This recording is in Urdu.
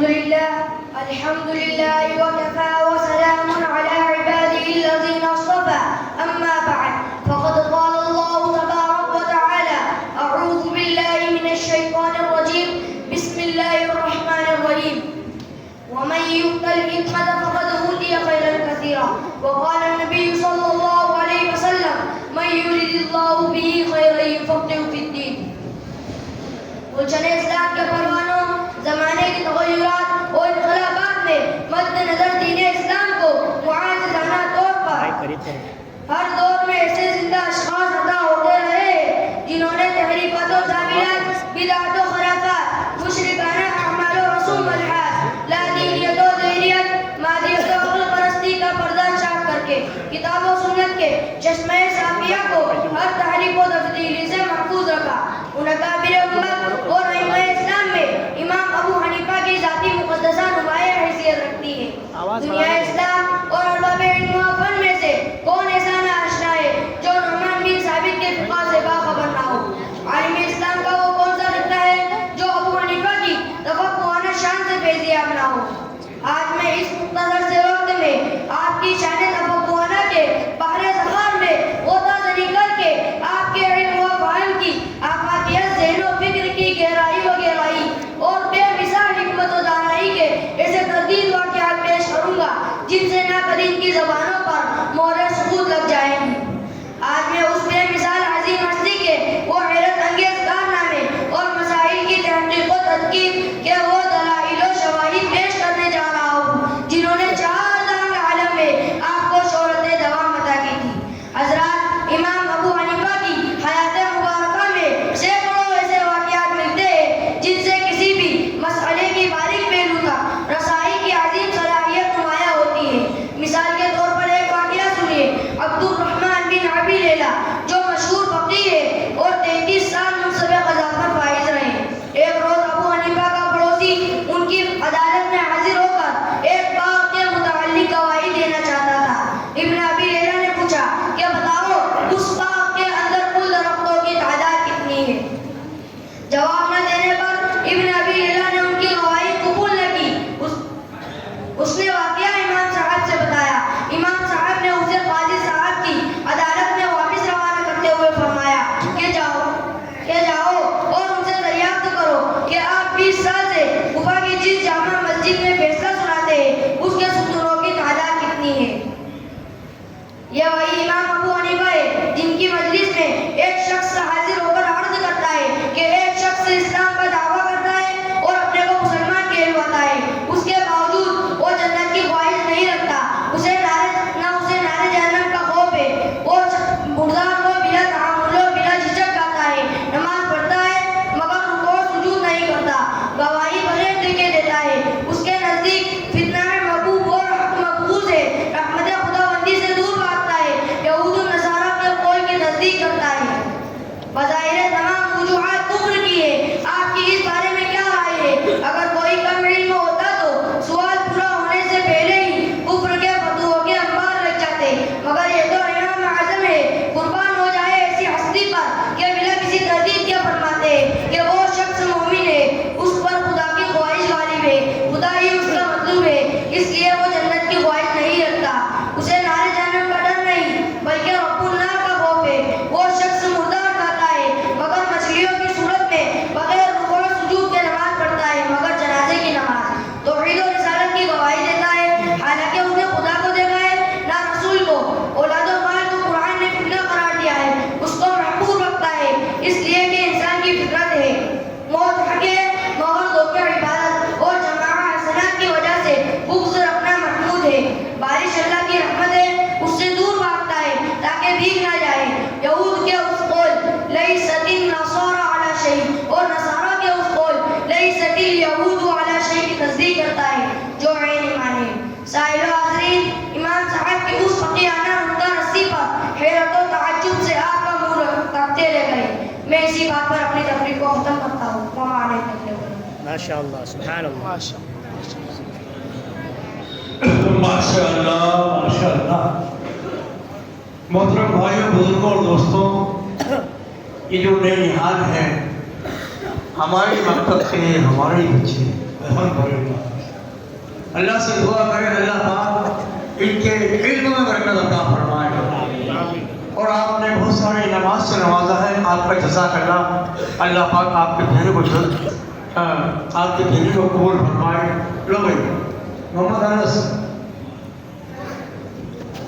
الحمد لله وكفى وسلام على عباده الذين اصطفى أما بعد فقد قال الله تبارك وتعالى أعوذ بالله من الشيطان الرجيم بسم الله الرحمن الرحيم ومن يؤت الحكمة فقد أوتي خيرا كثيرا وقال النبي صلى الله عليه وسلم من يرد الله به خيرا يفقهه في الدين. گلشن اسلام کے پروانوں زمانے کی تغیرات اور انقلابات میں مد نظر دین اسلام کو معاجزانہ طور پر ہر دور میں ایسے زندہ اشخاص عطا ہوتے رہے جنہوں نے تحریفات و تعویلات، بدعت و خرافات، مشرکانہ اعمال و رسوم الحاد، لا دینیت و دینیت، مادیت و عقل پرستی کا پردہ چاک کر کے کتاب و سنت کے چشمہ صافیہ کو ہر تحریف و تبدیلی سے محفوظ رکھا. ان اکابر امت اور ائمہ اسلام میں امام ابو حنیفہ کی ذاتی مقدسہ نمایاں حیثیت رکھتی ہے. دنیا اسلام اور ارباب علم و فن میں سے کون ایسا نہ آشنا ہے جو نعمان بن ثابت کے فقہ سے باخبر نہ ہو؟ عالم اسلام کا وہ کون سا خطہ ہے جو ابو حنیفہ کی تفقہانہ شان سے فیضیاب نہ ہو؟ آج میں اس مختصر سے وقت میں آپ کی شان تفقہانہ کے بحر ذخار میں غوطہ زنی کر کے آپ کے علم و فہم کی آفاقیت، ذہن و فکر کی گہرائی و گہرائی اور بے مثال حکمت و دانائی کے ایسے تردید واقعات پیش کروں گا جن سے ناقدین کی زبانوں پر مہر ثبوت لگ جائیں گی. آج میں اس بے مثال عظیم ہستی کے وہ حیرت انگیز کارنامے اور مسائل کی تحقیق و تدقیق کے وہ دلائل و شواہد پیش کرنے جا رہا ہوں جنہوں نے چار دانگ عالم میں آپ کو شہرت دوام عطا کی تھی. حضرات، امام ابو حنیفہ کی حیات مبارکہ میں سینکڑوں ایسے واقعات ملتے ہیں جن سے کسی بھی مسئلے کی باریک پہلو تک رسائی کی عظیم صلاحیت نمایاں ہوتی ہے. مثال کے طور پر ایک واقعہ سنیے. عبد الرحمن بن ابی لیلہ جو مشہور فقیہ ہے اور 33 سال منصب قضا پر فائز رہے. ایک روز ابو حنیفہ کا پڑوسی ان کی عدالت میں حاضر ہو کر ایک باغ کے متعلق گواہی دینا چاہتا تھا. ابن ابی لیلہ نے پوچھا کہ بتاؤ اس باغ کے اندر کل درختوں کی تعداد کتنی ہے؟ جواب نہ دینے پر ابن ابی لیلہ نے ان کی گواہی قبول نہ کی. اس نے واقعہ امام صاحب سے بتایا. امام صاحب نے اسے قاضی صاحب کی عدالت میں واپس روانہ کرتے ہوئے فرمایا کہ جاؤ اور ان سے دریافت کرو کہ آپ 20 سال سے کوفہ کی جس جامع مسجد میں فیصلہ سناتے ہیں اس کے ستونوں کی تعداد کتنی ہے. یہ وہی امام ابو حنیفہ ہے جن کی مجلس میں ایک شخص حاضر ہو کر عرض کرتا ہے کہ ایک شخص اسلام کا دعویٰ کرتا ہے اور اپنے کو مسلمان کہلواتا ہے. اس کے باوجود وہ جنت کی خواہش نہیں رکھتا. اسے نارے جہنم کا خوف ہے. وہ مردار کو بلا تعامل و بلا جھجک کہتا ہے. نماز پڑھتا ہے مگر رکوع سجود نہیں کرتا. گواہی بغیر دیکھے دیتا ہے. اس کے نزدیک فتنہ محبوب اور حق مقبوض ہے. رحمت خداوندی سے دور بھاگتا ہے. یہود و نصارہ کے قول کی تصدیق کرتا ہے. بظاہر تمام وجوہات کفر کی ہے. آپ کی اس بارے میں کیا رائے ہے؟ اگر کوئی کم علم ہوتا تو سوال پورا ہونے سے پہلے ہی کفر کے فتووں کے انبار لگ جاتے. مگر یہ تو امام اعظم ہے. قربان ہو جائے ایسی ہستی پر کہ بلا کسی تردید کے فرماتے ہیں کہ وہ شخص مومن ہے. اس پر خدا کی خواہش غالب ہے. خدا ہی اس کا مطلوب ہے. اس لیے وہ جنت کی خواہش نہیں رکھتا. اسے نارے جہنم کا ڈر نہیں بلکہ رب النار کا خوف ہے. وہ شخص مردار کھاتا ہے مگر مچھلیوں کی صورت میں بغیر رکوع سجود کے نماز پڑھتا ہے مگر جنازے کی نماز. توحید و رسالت کی گواہی دیتا ہے حالانکہ اس نے خدا کو دیکھا ہے نہ رسول کو. اولاد و مال کو قرآن نے فتنہ قرار دیا ہے. اس کو محفوظ رکھتا ہے اس لیے کہ انسان کی فطرت ہے. موت حق ہے مگر دھوکے عبادت اور جماع حسنات کی وجہ سے بغض رکھنا محمود ہے. بارش اللہ کی رحمت ہے اس سے دور بھاگتا ہے تاکہ بھیگ نہ جائے. یہود کے اس قول لیست النصارى علی شیء اور نصارہ کے اس قول لیست الیہود علی شیء کی تصدیق کرتا ہے جو عین ایمان ہے. سائل و حاضرین، امام صاحب کی اس فقیہانہ نکتہ رسی پر حیرت و تعجب سے آپ کا منہ رکھتے رہ گئے. میں اسی بات پر اپنی تقریر کو ختم کرتا ہوں. وما علیکم ماشاء اللہ، سبحان اللہ. ماشاء اللہ ماشاء اللہ. محترم بھائیوں، بزرگوں اور دوستوں، یہ جو ننھیال ہیں ہمارے مکتب کے ہمارے بچے الحمدللہ اللہ سے دعا کریں اللہ پاک ان کے علم میں برکت عطا فرمائے. اور آپ نے بہت ساری نماز سے نوازا ہے, آپ کا جزاک اللہ. اللہ پاک آپ کے بھیڑ کو آپ کے بھیڑ کو قبول فرمائے. لو بھائی محمد انس